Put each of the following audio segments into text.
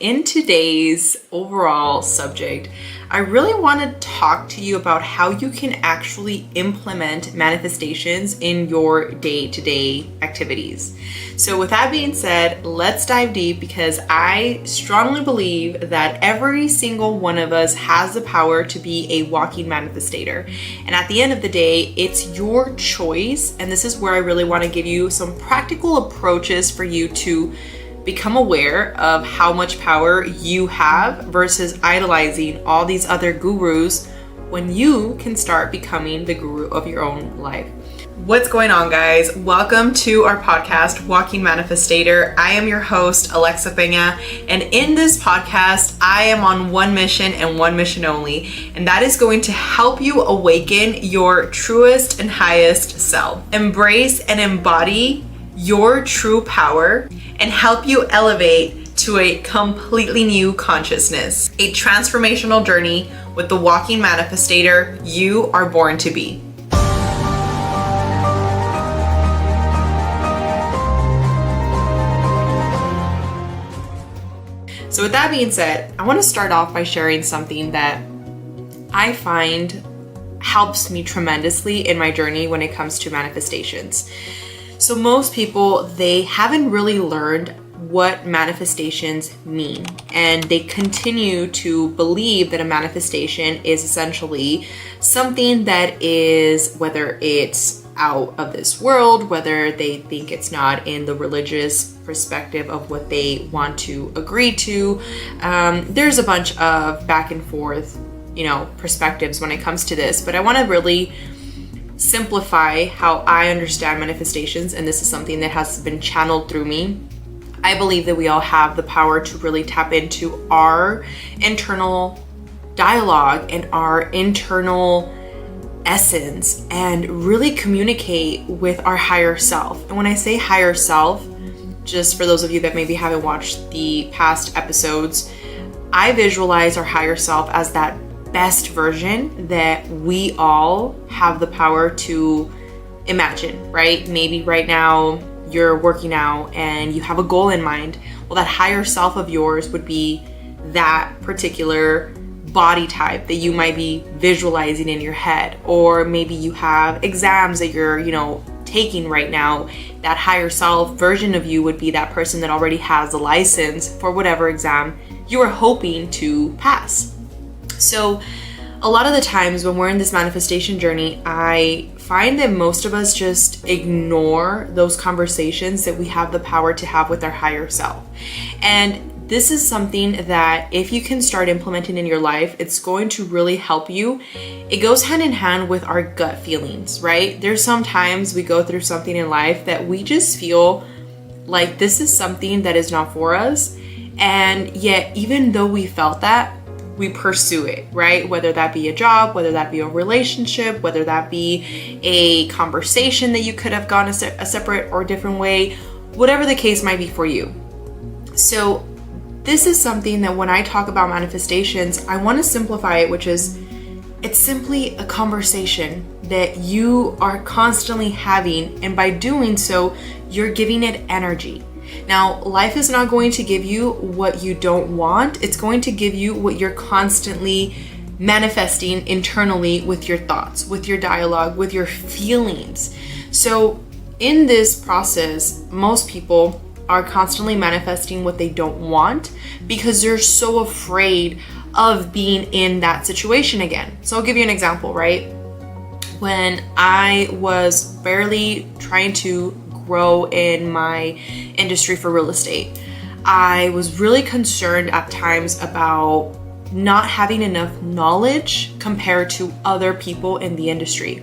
in today's overall subject, I really want to talk to you about how you can actually implement manifestations in your day-to-day activities. So with that being said, let's dive deep because I strongly believe that every single one of us has the power to be a walking manifestator. And at the end of the day, it's your choice. And this is where I really want to give you some practical approaches for you to become aware of how much power you have versus idolizing all these other gurus when you can start becoming the guru of your own life. What's going on, guys? Welcome to our podcast, Walking Manifestator. I am your host, Pena, and in this podcast, I am on one mission and one mission only, and that is going to help you awaken your truest and highest self, embrace and embody your true power, and help you elevate to a completely new consciousness, a transformational journey with the walking manifestator you are born to be. So with that being said, I want to start off by sharing something that I find helps me tremendously in my journey when it comes to manifestations. So most people, they haven't really learned what manifestations mean, and they continue to believe that a manifestation is essentially something that is, whether it's out of this world, whether they think it's not in the religious perspective of what they want to agree to. There's a bunch of back and forth, perspectives when it comes to this, but I want to really simplify how I understand manifestations, and this is something that has been channeled through me. I believe that we all have the power to really tap into our internal dialogue and our internal essence and really communicate with our higher self. And when I say higher self, just for those of you that maybe haven't watched the past episodes, I visualize our higher self as that best version that we all have the power to imagine, right? Maybe right now you're working out and you have a goal in mind. Well, that higher self of yours would be that particular body type that you might be visualizing in your head. Or maybe you have exams that you're, taking right now. That higher self version of you would be that person that already has a license for whatever exam you are hoping to pass. So a lot of the times when we're in this manifestation journey, I find that most of us just ignore those conversations that we have the power to have with our higher self. And this is something that if you can start implementing in your life, it's going to really help you. It goes hand in hand with our gut feelings, right? There's sometimes we go through something in life that we just feel like this is something that is not for us. And yet, even though we felt that, we pursue it, right? Whether that be a job, whether that be a relationship, whether that be a conversation that you could have gone a separate or different way, whatever the case might be for you. So this is something that when I talk about manifestations, I want to simplify it, which is it's simply a conversation that you are constantly having. And by doing so, you're giving it energy. Now, life is not going to give you what you don't want. It's going to give you what you're constantly manifesting internally with your thoughts, with your dialogue, with your feelings. So in this process, most people are constantly manifesting what they don't want because they're so afraid of being in that situation again. So I'll give you an example, right? When I was barely trying to grow in my industry for real estate, I was really concerned at times about not having enough knowledge compared to other people in the industry.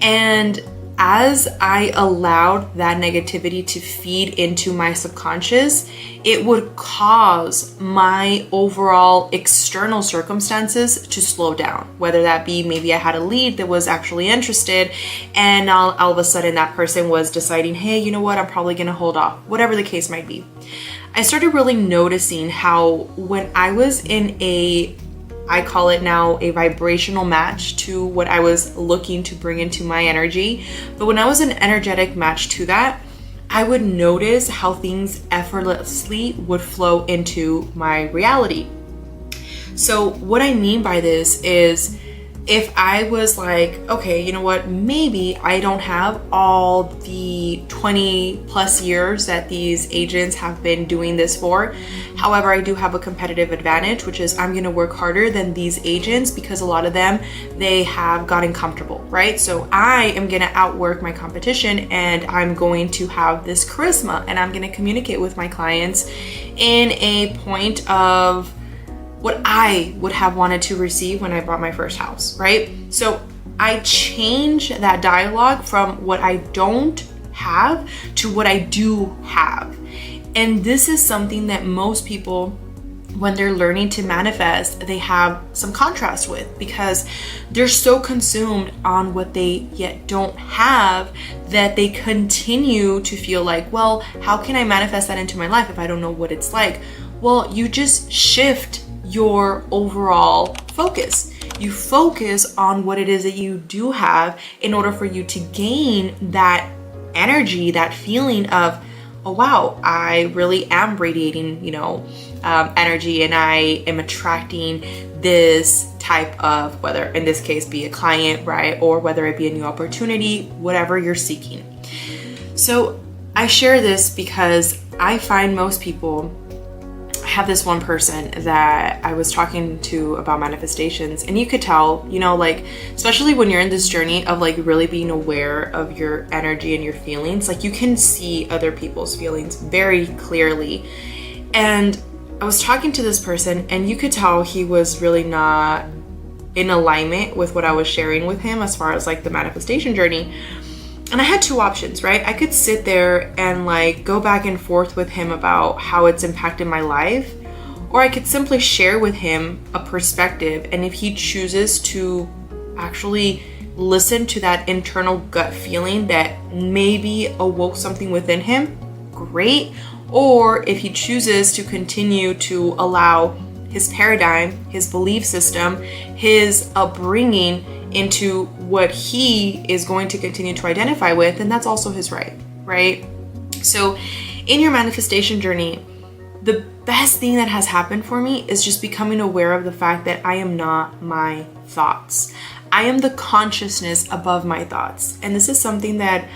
And as I allowed that negativity to feed into my subconscious, it would cause my overall external circumstances to slow down. Whether that be maybe I had a lead that was actually interested and all of a sudden that person was deciding, hey, you know what, I'm probably gonna hold off, whatever the case might be. I started really noticing how when I was in I call it now a vibrational match to what I was looking to bring into my energy. But when I was an energetic match to that, I would notice how things effortlessly would flow into my reality. So what I mean by this is, if I was like, okay, you know what, maybe I don't have all the 20 plus years that these agents have been doing this for. However, I do have a competitive advantage, which is I'm going to work harder than these agents because a lot of them, they have gotten comfortable, right? So I am going to outwork my competition, and I'm going to have this charisma, and I'm going to communicate with my clients in a point of what I would have wanted to receive when I bought my first house, right? So I change that dialogue from what I don't have to what I do have. And this is something that most people, when they're learning to manifest, they have some contrast with, because they're so consumed on what they yet don't have that they continue to feel like, well, how can I manifest that into my life if I don't know what it's like? Well, you just shift your overall focus. You focus on what it is that you do have in order for you to gain that energy, that feeling of, oh wow, I really am radiating, energy, and I am attracting this type of, whether in this case be a client, right? Or whether it be a new opportunity, whatever you're seeking. So I share this because I find most people, I have this one person that I was talking to about manifestations, and you could tell, especially when you're in this journey of like really being aware of your energy and your feelings, like you can see other people's feelings very clearly. And I was talking to this person, and you could tell he was really not in alignment with what I was sharing with him as far as like the manifestation journey. And I had two options, right? I could sit there and like go back and forth with him about how it's impacted my life, or I could simply share with him a perspective. And if he chooses to actually listen to that internal gut feeling that maybe awoke something within him, great. Or if he chooses to continue to allow his paradigm, his belief system, his upbringing into what he is going to continue to identify with, then that's also his right? So in your manifestation journey, the best thing that has happened for me is just becoming aware of the fact that I am not my thoughts. I am the consciousness above my thoughts. And this is something that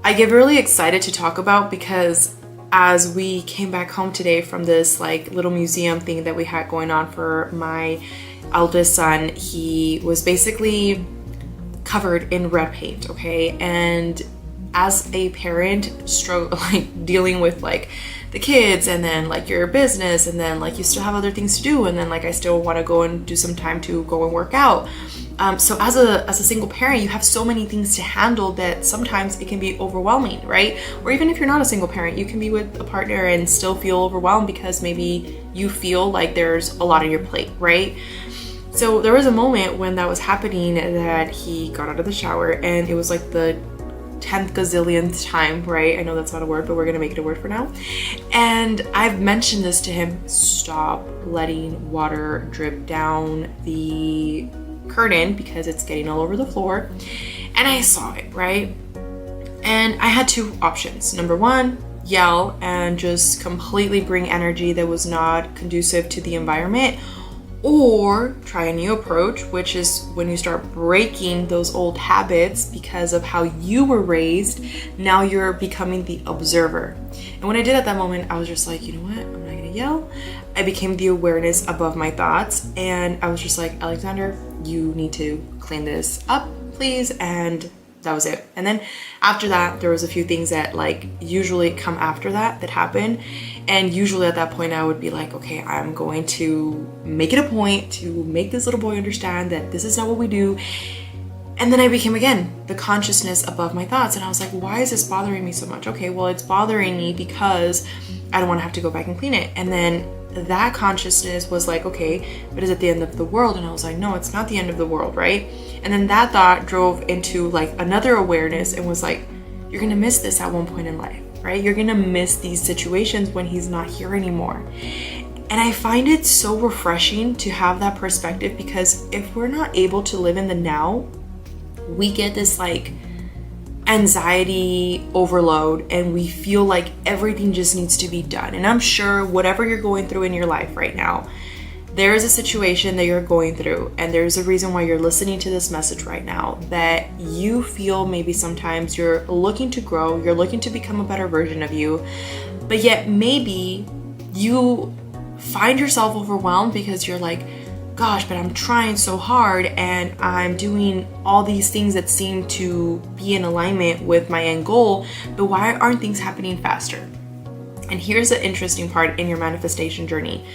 I get really excited to talk about, because as we came back home today from this like little museum thing that we had going on for my eldest son, he was basically covered in red paint, okay? And as a parent, dealing with like the kids, and then like your business, and then like you still have other things to do, and then like I still want to go and do some time to go and work out. So as a single parent, you have so many things to handle that sometimes it can be overwhelming, right? Or even if you're not a single parent, you can be with a partner and still feel overwhelmed because maybe you feel like there's a lot on your plate, right? So there was a moment when that was happening that he got out of the shower, and it was like the 10th gazillionth time, right? I know that's not a word, but we're gonna make it a word for now. And I've mentioned this to him: stop letting water drip down the curtain because it's getting all over the floor. And I saw it, right? And I had two options. Number one, yell and just completely bring energy that was not conducive to the environment, or try a new approach, which is when you start breaking those old habits because of how you were raised. Now you're becoming the observer. And when I did at that moment, I was just like, you know what? I'm not gonna yell. I became the awareness above my thoughts, and I was just like, Alexander, you need to clean this up, please. And that was it. And then after that, there was a few things that like usually come after that happened. And usually at that point I would be like, okay, I'm going to make it a point to make this little boy understand that this is not what we do. And then I became, again, the consciousness above my thoughts. And I was like, why is this bothering me so much? Okay, well, it's bothering me because I don't want to have to go back and clean it. And then that consciousness was like, okay, but is it the end of the world? And I was like, no, it's not the end of the world, right? And then that thought drove into like another awareness and was like, you're gonna miss this at one point in life, right? You're gonna miss these situations when he's not here anymore. And I find it so refreshing to have that perspective, because if we're not able to live in the now, we get this like anxiety overload and we feel like everything just needs to be done. And I'm sure whatever you're going through in your life right now, there is a situation that you're going through, and there's a reason why you're listening to this message right now, that you feel maybe sometimes you're looking to grow, you're looking to become a better version of you, but yet maybe you find yourself overwhelmed because you're like, gosh, but I'm trying so hard and I'm doing all these things that seem to be in alignment with my end goal, but why aren't things happening faster? And here's the interesting part in your manifestation journey.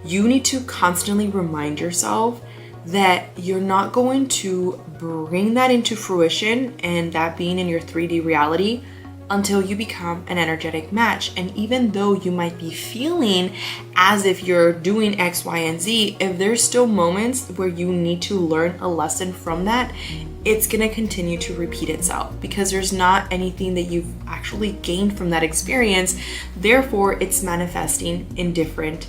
You need to constantly remind yourself that you're not going to bring that into fruition and that being in your 3D reality until you become an energetic match. And even though you might be feeling as if you're doing X, Y, and Z, if there's still moments where you need to learn a lesson from that, it's gonna continue to repeat itself because there's not anything that you've actually gained from that experience. Therefore, it's manifesting in different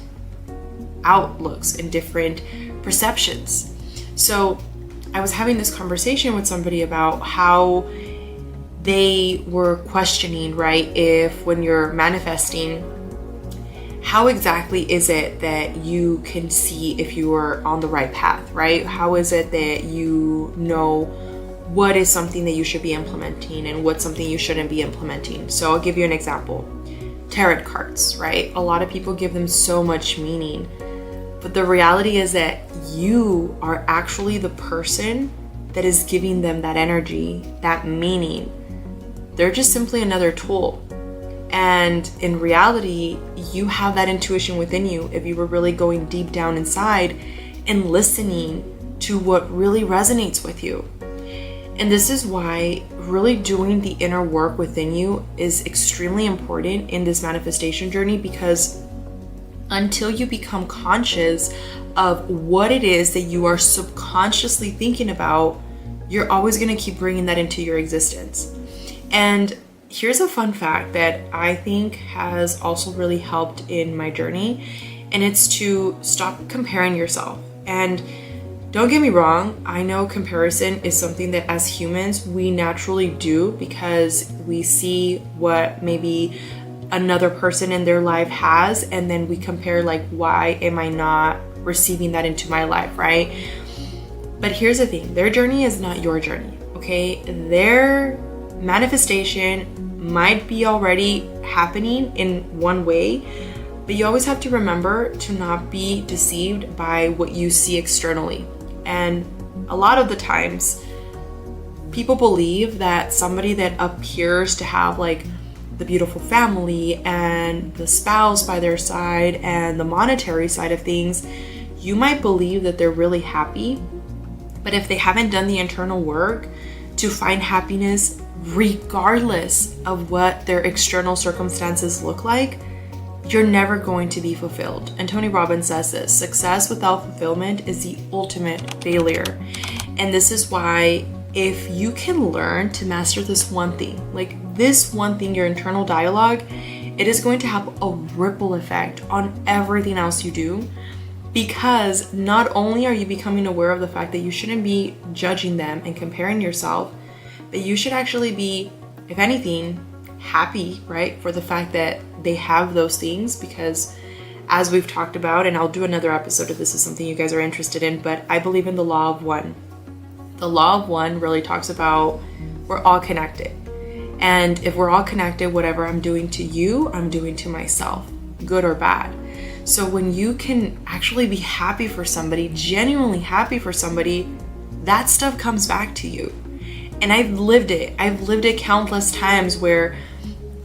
outlooks and different perceptions. So I was having this conversation with somebody about how they were questioning, right, if when you're manifesting, how exactly is it that you can see if you are on the right path, right? How is it that you know what is something that you should be implementing and what's something you shouldn't be implementing? So I'll give you an example. Tarot cards, right? A lot of people give them so much meaning. But the reality is that you are actually the person that is giving them that energy, that meaning. They're just simply another tool. And in reality, you have that intuition within you if you were really going deep down inside and listening to what really resonates with you. And this is why really doing the inner work within you is extremely important in this manifestation journey, because until you become conscious of what it is that you are subconsciously thinking about, you're always going to keep bringing that into your existence. And here's a fun fact that I think has also really helped in my journey, and it's to stop comparing yourself. And don't get me wrong, I know comparison is something that as humans we naturally do because we see what maybe another person in their life has, and then we compare like, why am I not receiving that into my life, right? But here's the thing, their journey is not your journey, okay? Their manifestation might be already happening in one way, but you always have to remember to not be deceived by what you see externally. And a lot of the times people believe that somebody that appears to have like the beautiful family and the spouse by their side and the monetary side of things, you might believe that they're really happy. But if they haven't done the internal work to find happiness regardless of what their external circumstances look like, you're never going to be fulfilled. And Tony Robbins says this, success without fulfillment is the ultimate failure. And this is why if you can learn to master this one thing, like this one thing, your internal dialogue, it is going to have a ripple effect on everything else you do, because not only are you becoming aware of the fact that you shouldn't be judging them and comparing yourself, but you should actually be, if anything, happy, right, for the fact that they have those things, because as we've talked about, and I'll do another episode if this is something you guys are interested in, but I believe in the law of one. The law of one really talks about we're all connected. And if we're all connected, whatever I'm doing to you, I'm doing to myself, good or bad. So when you can actually be happy for somebody, genuinely happy for somebody, that stuff comes back to you. And I've lived it. I've lived it countless times where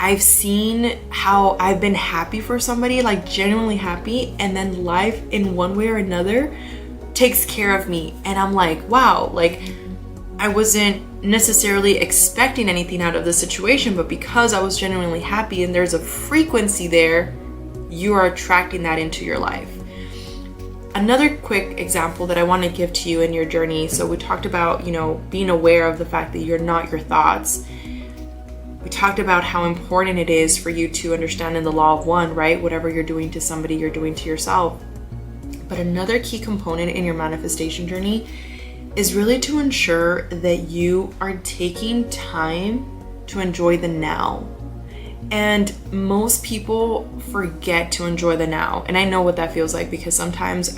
I've seen how I've been happy for somebody, like genuinely happy, and then life in one way or another takes care of me. And I'm like, wow, like I wasn't necessarily expecting anything out of the situation, but because I was genuinely happy and there's a frequency there, you are attracting that into your life. Another quick example that I want to give to you in your journey. So we talked about, being aware of the fact that you're not your thoughts. We talked about how important it is for you to understand in the law of one, right? Whatever you're doing to somebody, you're doing to yourself. But another key component in your manifestation journey is really to ensure that you are taking time to enjoy the now. And most people forget to enjoy the now. And I know what that feels like, because sometimes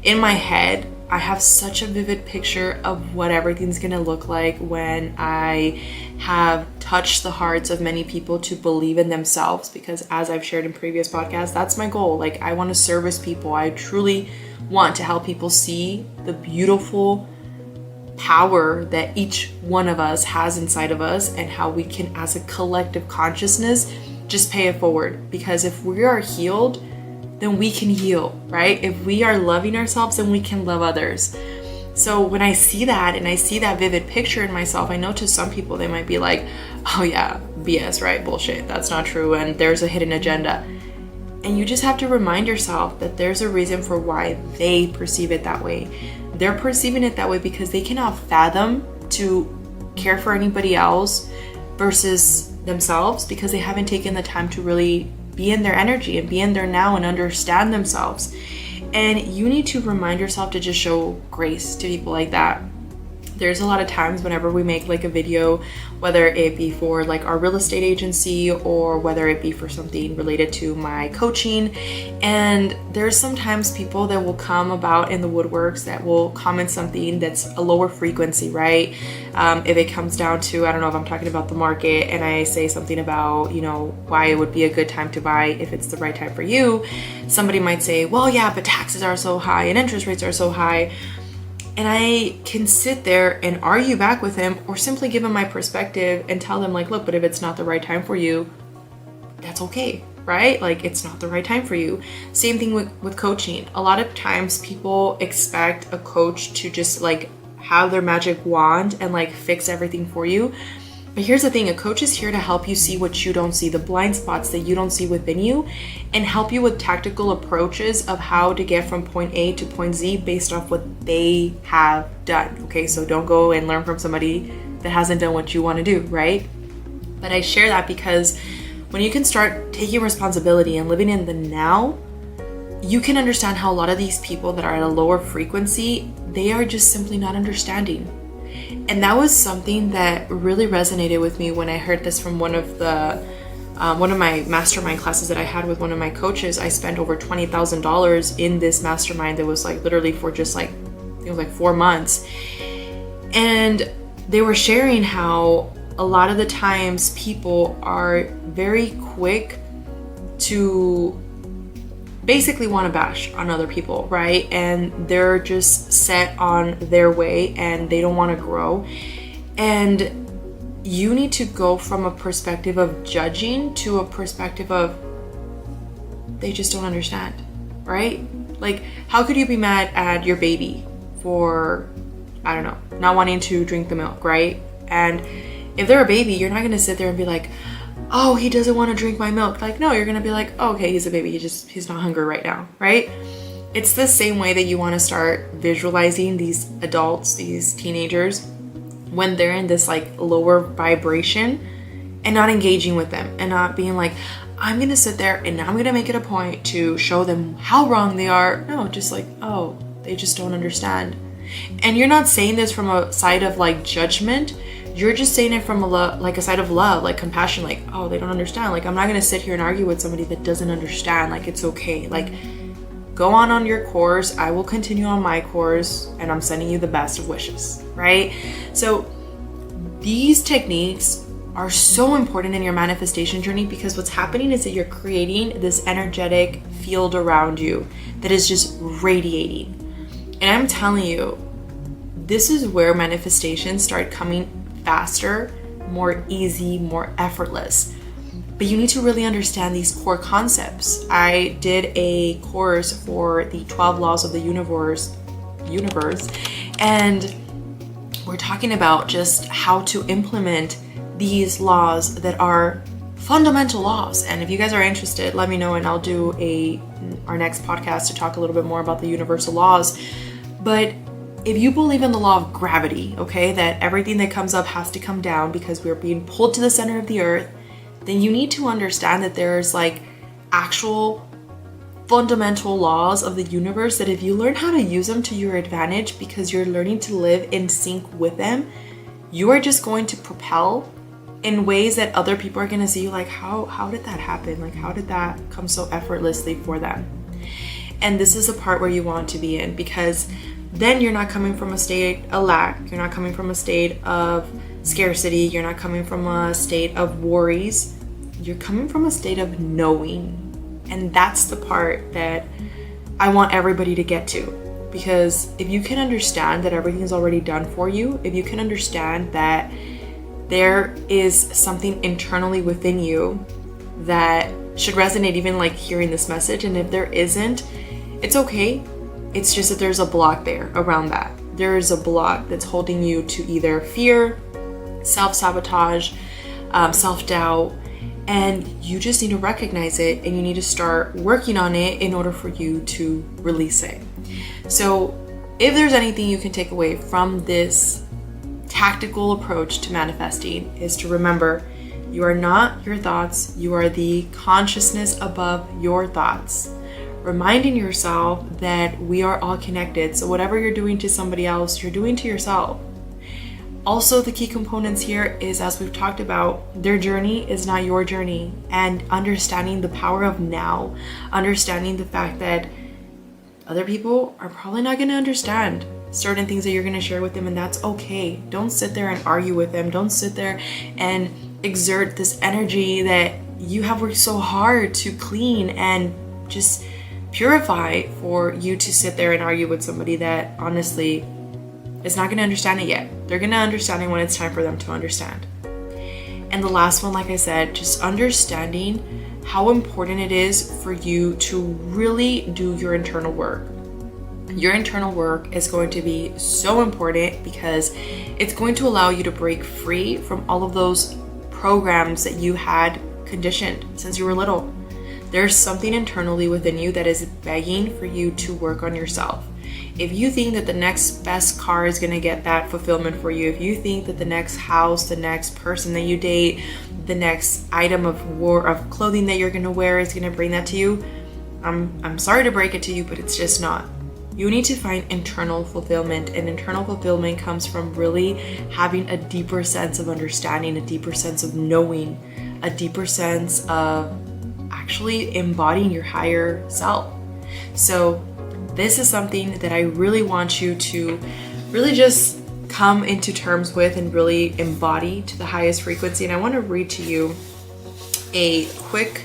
in my head, I have such a vivid picture of what everything's gonna look like when I have touched the hearts of many people to believe in themselves. Because as I've shared in previous podcasts, that's my goal. Like, I want to service people. I truly want to help people see the beautiful power that each one of us has inside of us, and how we can, as a collective consciousness, just pay it forward. Because if we are healed, then we can heal, right? If we are loving ourselves, then we can love others. So when I see that, and I see that vivid picture in myself, I know to some people they might be like, oh yeah, BS, right? Bullshit, that's not true, and there's a hidden agenda. And you just have to remind yourself that there's a reason for why they perceive it that way. They're perceiving it that way because they cannot fathom to care for anybody else versus themselves, because they haven't taken the time to really be in their energy and be in their now and understand themselves. And you need to remind yourself to just show grace to people like that. There's a lot of times whenever we make like a video, whether it be for like our real estate agency or whether it be for something related to my coaching, and there's sometimes people that will come about in the woodworks that will comment something that's a lower frequency, right? If it comes down to, I don't know, if I'm talking about the market and I say something about, you know, why it would be a good time to buy if it's the right time for you, somebody might say, well, yeah, but taxes are so high and interest rates are so high. And I can sit there and argue back with him, or simply give him my perspective and tell them like, look, but if it's not the right time for you, that's okay, right? Like, it's not the right time for you. Same thing with coaching. A lot of times people expect a coach to just like have their magic wand and like fix everything for you. But here's the thing, a coach is here to help you see what you don't see, the blind spots that you don't see within you, and help you with tactical approaches of how to get from point A to point Z based off what they have done. Okay, so don't go and learn from somebody that hasn't done what you want to do, right? But I share that because when you can start taking responsibility and living in the now, you can understand how a lot of these people that are at a lower frequency, they are just simply not understanding. And that was something that really resonated with me when I heard this from one of my mastermind classes that I had with one of my coaches. I spent over $20,000 in this mastermind that was like literally for just like, it was like 4 months. And they were sharing how a lot of the times people are very quick to basically want to bash on other people, right? And they're just set on their way and they don't want to grow. And you need to go from a perspective of judging to a perspective of they just don't understand, right? Like, how could you be mad at your baby for, I don't know, not wanting to drink the milk, right? And if they're a baby, you're not going to sit there and be like, oh, he doesn't want to drink my milk. Like, no, you're going to be like, oh, okay, he's a baby. He's not hungry right now, right? It's the same way that you want to start visualizing these adults, these teenagers, when they're in this like lower vibration, and not engaging with them and not being like, I'm going to sit there and I'm going to make it a point to show them how wrong they are. No, just like, oh, they just don't understand. And you're not saying this from a side of like judgment. You're just saying it from a side of love, like compassion, like, oh, they don't understand. Like, I'm not going to sit here and argue with somebody that doesn't understand. Like, it's okay. Like, go on your course. I will continue on my course, and I'm sending you the best of wishes, right? So these techniques are so important in your manifestation journey, because what's happening is that you're creating this energetic field around you that is just radiating. And I'm telling you, this is where manifestations start coming faster, more easy, more effortless. But you need to really understand these core concepts. I did a course for the 12 laws of the universe, and we're talking about just how to implement these laws that are fundamental laws. And if you guys are interested, let me know and I'll do our next podcast to talk a little bit more about the universal laws. But if you believe in the law of gravity, okay, that everything that comes up has to come down because we're being pulled to the center of the earth, then you need to understand that there's like actual fundamental laws of the universe that if you learn how to use them to your advantage because you're learning to live in sync with them, you are just going to propel in ways that other people are going to see you like, how did that happen? Like, how did that come so effortlessly for them? And this is the part where you want to be in, because then you're not coming from a state of lack. You're not coming from a state of scarcity. You're not coming from a state of worries. You're coming from a state of knowing. And that's the part that I want everybody to get to. Because if you can understand that everything is already done for you, if you can understand that there is something internally within you that should resonate, even like hearing this message, and if there isn't, it's okay. It's just that there's a block there around that. There is a block that's holding you to either fear, self-sabotage, self-doubt, and you just need to recognize it, and you need to start working on it in order for you to release it. So if there's anything you can take away from this tactical approach to manifesting, is to remember you are not your thoughts, you are the consciousness above your thoughts. Reminding yourself that we are all connected, so whatever you're doing to somebody else, you're doing to yourself. Also, the key components here is, as we've talked about, their journey is not your journey, and understanding the power of now, understanding the fact that other people are probably not going to understand certain things that you're going to share with them, and that's okay. Don't sit there and argue with them. Don't sit there and exert this energy that you have worked so hard to clean and just purify for you to sit there and argue with somebody that honestly is not going to understand it yet. They're going to understand it when it's time for them to understand. And the last one, like I said, just understanding how important it is for you to really do your internal work. Your internal work is going to be so important because it's going to allow you to break free from all of those programs that you had conditioned since you were little. There's something internally within you that is begging for you to work on yourself. If you think that the next best car is going to get that fulfillment for you, if you think that the next house, the next person that you date, the next item of clothing that you're going to wear is going to bring that to you, I'm sorry to break it to you, but it's just not. You need to find internal fulfillment, and internal fulfillment comes from really having a deeper sense of understanding, a deeper sense of knowing, a deeper sense of actually embodying your higher self. So this is something that I really want you to really just come into terms with and really embody to the highest frequency. And I want to read to you a quick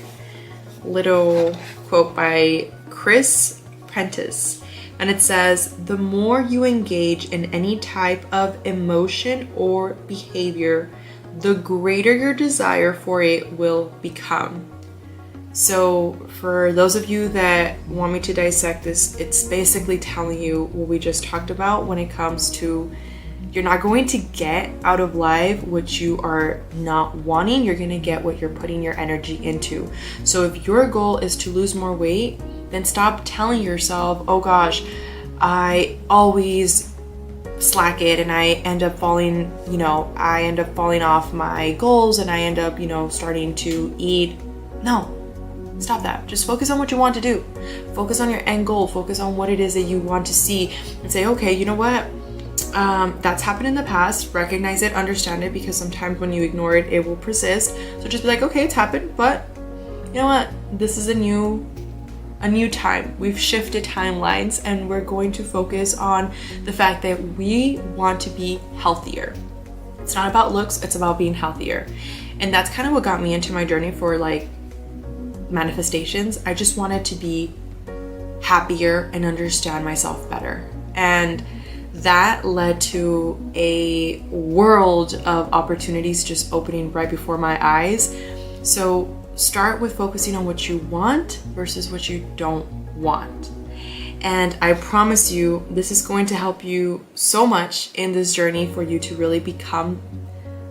little quote by ｃｈří. And it says, "The more you engage in any type of emotion or behavior, the greater your desire for it will become." So for those of you that want me to dissect this, it's basically telling you what we just talked about when it comes to, you're not going to get out of life what you are not wanting. You're going to get what you're putting your energy into. So if your goal is to lose more weight, then stop telling yourself, oh gosh, I always slack it and I end up falling off my goals, and I end up, starting to eat. No. Stop that. Just focus on what you want to do. Focus on your end goal. Focus on what it is that you want to see, and say, okay, you know what? That's happened in the past. Recognize it, understand it, because sometimes when you ignore it, it will persist. So just be like, okay, it's happened, but you know what? This is a new time. We've shifted timelines, and we're going to focus on the fact that we want to be healthier. It's not about looks, it's about being healthier. And that's kind of what got me into my journey for manifestations. I just wanted to be happier and understand myself better. And that led to a world of opportunities just opening right before my eyes. So start with focusing on what you want versus what you don't want. And I promise you, this is going to help you so much in this journey for you to really become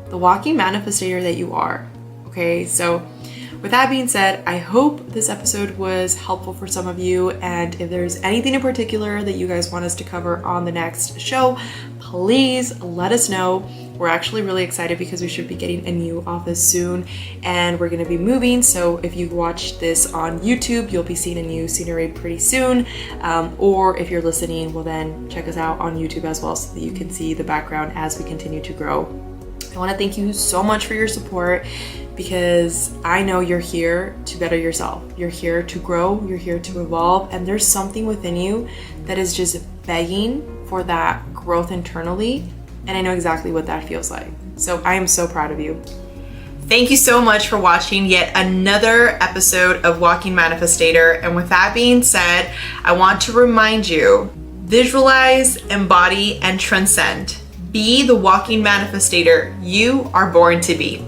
the walking manifestator that you are. Okay, so with that being said, I hope this episode was helpful for some of you, and if there's anything in particular that you guys want us to cover on the next show, please let us know. We're actually really excited because we should be getting a new office soon, and we're going to be moving, so if you watch this on YouTube, you'll be seeing a new scenery pretty soon, or if you're listening, well then check us out on YouTube as well so that you can see the background as we continue to grow. I want to thank you so much for your support, because I know you're here to better yourself. You're here to grow, you're here to evolve, and there's something within you that is just begging for that growth internally, and I know exactly what that feels like. So I am so proud of you. Thank you so much for watching yet another episode of Walking Manifestator. And with that being said, I want to remind you, visualize, embody, and transcend. Be the walking manifestator you are born to be.